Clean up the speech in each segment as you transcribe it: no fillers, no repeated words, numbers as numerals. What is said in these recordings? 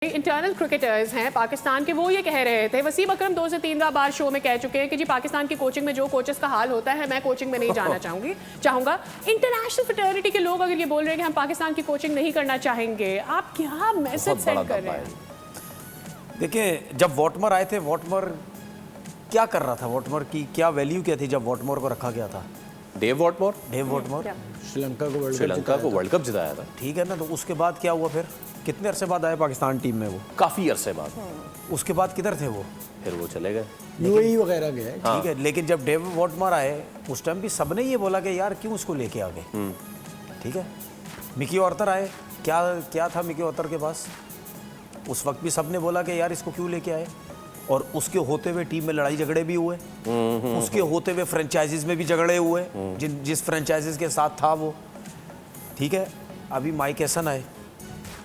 Internal cricketers हैं पाकिस्तान के, वो ये कह रहे थे, वसीम अकरम 2 से 3 बार शो में कह चुके हैं कि जी पाकिस्तान की कोचिंग में जो कोचेस का हाल होता है मैं कोचिंग में नहीं जाना चाहूँगा। इंटरनेशनल फ्रेटर्निटी के लोग अगर ये बोल रहे हैं कि हम पाकिस्तान की कोचिंग नहीं करना चाहेंगे, आप क्या मैसेज सेंड कर रहे हैं? देखिए, जब वॉटमर आए थे, वॉटमर क्या कर रहा था, वॉटमर की क्या वैल्यू क्या थी जब वॉटमर को रखा गया था? डेव वॉटमर श्रीलंका को वर्ल्ड कप जिताया था। ठीक है ना, तो उसके बाद क्या हुआ? फिर कितने अरसे बाद आए पाकिस्तान टीम में? वो काफी अरसे बाद। उसके बाद किधर थे वो? फिर वो चले गए, यूएई वगैरह गए। ठीक है, लेकिन जब डेव वॉटमर आए उस टाइम भी सबने ये बोला कि यार क्यों उसको लेके आ गए। ठीक है, मिकी ऑर्थर आए, क्या था मिकी ऑर्थर के पास? उस वक्त भी सबने बोला कि यार इसको क्यों लेके आए, और उसके होते हुए टीम में लड़ाई झगड़े भी हुए, उसके होते हुए फ्रेंचाइजीज में भी झगड़े हुए, जिस फ्रेंचाइजीज के साथ था वो। ठीक है, अभी माइक एसन आए।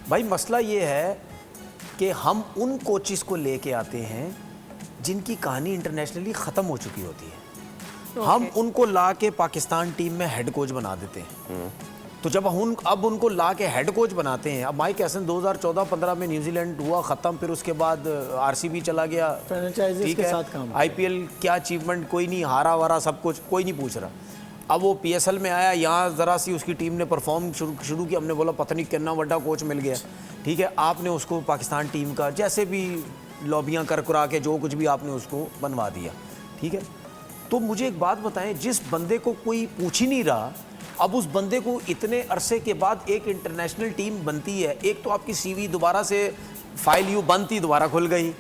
भाई मसला ये है कि हम उन कोचिस को लेके आते हैं जिनकी कहानी इंटरनेशनली ख़त्म हो चुकी होती है। हम उनको ला के पाकिस्तान टीम में हेड कोच बना देते हैं। तो जब हम अब उनको ला के हेड कोच बनाते हैं, अब माइक एसन 2014-15 में न्यूजीलैंड हुआ ख़त्म, फिर उसके बाद आरसीबी चला गया, फ्रेंचाइजीज के साथ काम, आईपीएल क्या अचीवमेंट कोई नहीं, हारा वारा सब कुछ कोई नहीं पूछ रहा। अब वो पीएसएल में आया, यहाँ ज़रा सी उसकी टीम ने परफॉर्म शुरू किया, हमने बोला पता नहीं कितना बड़ा कोच मिल गया। ठीक है, आपने उसको पाकिस्तान टीम का जैसे भी लॉबियाँ कर कुरा के जो कुछ भी आपने उसको बनवा दिया। ठीक है, तो मुझे एक बात बताएं, जिस बंदे को कोई पूछ ही नहीं रहा, अब उस बंदे को इतने अरसे के बाद एक इंटरनेशनल टीम बनती है, एक तो आपकी सीवी दोबारा से फाइल यूँ बनती दोबारा खुल गई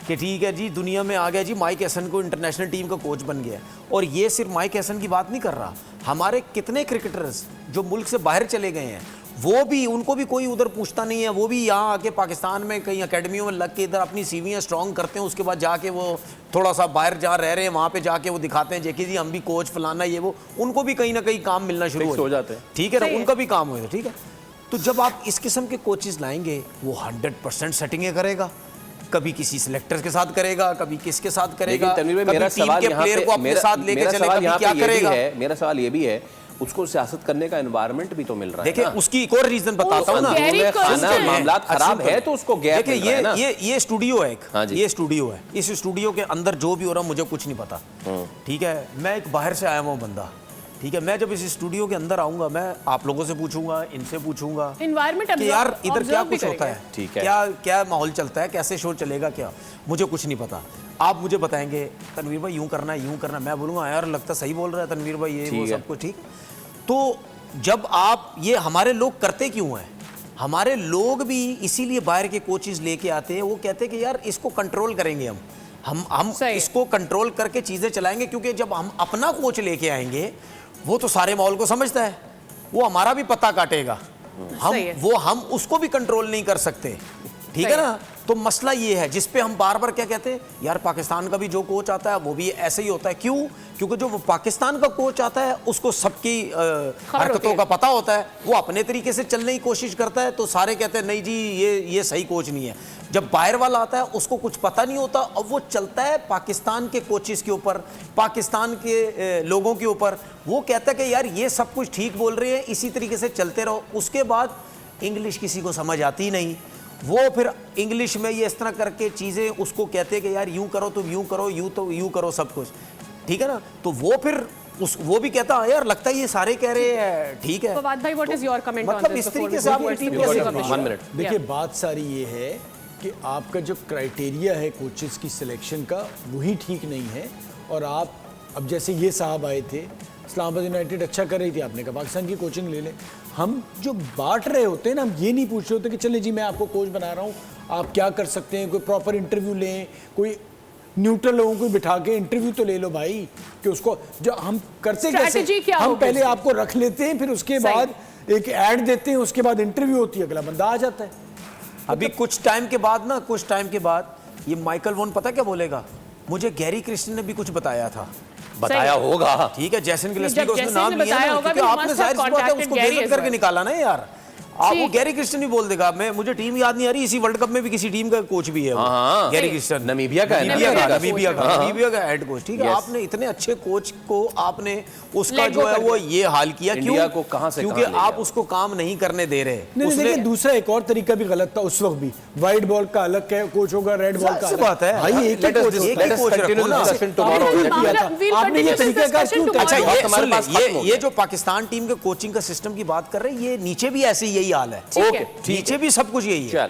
कि ठीक है जी दुनिया में आ गया जी, माइक एसन को इंटरनेशनल टीम का कोच बन गया। और ये सिर्फ माइक एसन की बात नहीं कर रहा, हमारे कितने क्रिकेटर्स जो मुल्क से बाहर चले गए हैं, वो भी, उनको भी कोई उधर पूछता नहीं है, वो भी यहाँ आके पाकिस्तान में कहीं अकेडमियों में लग के इधर अपनी सीवियाँ स्ट्रॉन्ग करते हैं, उसके बाद जाके वो थोड़ा सा बाहर जहाँ रह रहे हैं वहाँ पे जाके वो दिखाते हैं जेकि जी हम भी कोच फलाना ये वो, उनको भी कहीं ना कहीं काम मिलना शुरू हो जाते हैं। ठीक है ना, उनका भी काम होगा। ठीक है, तो जब आप इस किस्म के कोचेज लाएंगे, वो 100% सेटिंगें करेगा, कभी किसी सिलेक्टर के साथ करेगा, कभी किसके साथ करेगा, कभी मेरा टीम सवाल के प्लेयर को अपने साथ लेके चलेगा, क्या करेगा? मेरा सवाल ये भी है, उसको सियासत करने का एनवायरनमेंट भी तो मिल रहा है। देखिए उसकी एक और रीजन बताता हूँ ना, मामला खराब है तो उसको गैप मिल रहा है ना। ये स्टूडियो है एक, ये स्टूडियो है, इस स्टूडियो के अंदर जो भी हो रहा मुझे कुछ नहीं पता। ठीक है, मैं एक बाहर से आया हुआ बंदा। ठीक है, मैं जब इस स्टूडियो के अंदर आऊंगा, मैं आप लोगों से पूछूंगा, इनसे पूछूंगा एनवायरनमेंट कि यार इधर क्या कुछ होता है, ठीक है, क्या माहौल चलता है, कैसे शो चलेगा, क्या मुझे कुछ नहीं पता। आप मुझे बताएंगे तनवीर भाई यूं करना है, यूं करना, मैं बोलूँगा यार लगता सही बोल रहा है तनवीर भाई, ये वो सब कुछ ठीक। तो जब आप ये हमारे लोग करते क्यों हैं, हमारे लोग भी इसीलिए बाहर के कोचेस लेके आते हैं, वो कहते हैं कि यार इसको कंट्रोल करेंगे हम इसको कंट्रोल करके चीज़ें चलाएंगे, क्योंकि जब हम अपना कोच लेके आएंगे वो तो सारे माहौल को समझता है, वो हमारा भी पता काटेगा, हम उसको भी कंट्रोल नहीं कर सकते। ठीक है ना, तो मसला ये है जिस पे हम बार बार क्या कहते हैं, यार पाकिस्तान का भी जो कोच आता है वो भी ऐसे ही होता है। क्यों? क्योंकि जो वो पाकिस्तान का कोच आता है उसको सबकी हरकतों का पता होता है, वो अपने तरीके से चलने की कोशिश करता है, तो सारे कहते हैं नहीं जी ये सही कोच नहीं है। जब बाहर वाला आता है उसको कुछ पता नहीं होता, अब वो चलता है पाकिस्तान के कोचेस के ऊपर, पाकिस्तान के लोगों के ऊपर, वो कहता है कि यार ये सब कुछ ठीक बोल रहे हैं, इसी तरीके से चलते रहो। उसके बाद इंग्लिश किसी को समझ आती नहीं, वो फिर इंग्लिश में ये इस तरह करके चीज़ें उसको कहते हैं कि यार यूं करो तुम, यूं करो, यूं तो यूं करो सब कुछ। ठीक है ना, तो वो फिर वो भी कहता है यार लगता है ये सारे कह रहे हैं ठीक है। फवाद भाई, what is your comment on मतलब इस तरीके से आप देखिए, बात सारी ये है कि आपका जो क्राइटेरिया है कोचेस की सिलेक्शन का वही ठीक नहीं है। और आप अब जैसे ये साहब आए थे, इस्लामाबाद यूनाइटेड अच्छा कर रही थी, आपने कहा पाकिस्तान की कोचिंग ले लें। हम जो बांट रहे होते हैं ना, हम ये नहीं पूछ रहे होते कि चले जी मैं आपको कोच बना रहा हूँ, आप क्या कर सकते हैं, कोई प्रॉपर इंटरव्यू लें, कोई न्यूट्रल लोगों को बिठा के इंटरव्यू तो ले लो भाई, कि उसको जो हम करते कैसे, हम पहले आपको रख लेते हैं, फिर उसके बाद एक ऐड देते हैं, उसके बाद इंटरव्यू होती है, अगला बंदा आ जाता है। अभी कुछ टाइम के बाद ये माइकल वोन पता क्या बोलेगा, मुझे गैरी क्रिस्टियन ने भी कुछ बताया था, बताया होगा। ठीक है, जैसन गिलेस्पी को उसने नाम लिया ना, क्योंकि आपने जाहिर सी बात है उसको बेइज्जत करके निकाला ना यार। आपको गैरी क्रिस्टन भी बोल देगा। मैं मुझे टीम याद नहीं आ रही, इसी वर्ल्ड कप में भी किसी टीम का कोच भी है वो, हाँ। गैरी क्रिस्टन, नमीबिया का है, नमीबिया का हेड कोच। ठीक है, आपने इतने अच्छे कोच को आपने उसका जो है वो ये हाल किया, इंडिया को कहां से क्योंकि आप उसको काम नहीं करने दे रहे। नहीं, देखिए दूसरा एक और तरीका भी गलत था उस वक्त भी। व्हाइट बॉल का अलग कोच होगा, रेड बॉल का अलग। बात है भाई एक ही कोच रखो ना। आपने ये तरीका क्यों? अच्छा, ये जो पाकिस्तान टीम के कोचिंग का सिस्टम की बात कर रहे हैं, ये नीचे भी ऐसे यही हाल है। ठीक है, नीचे भी सब कुछ यही है।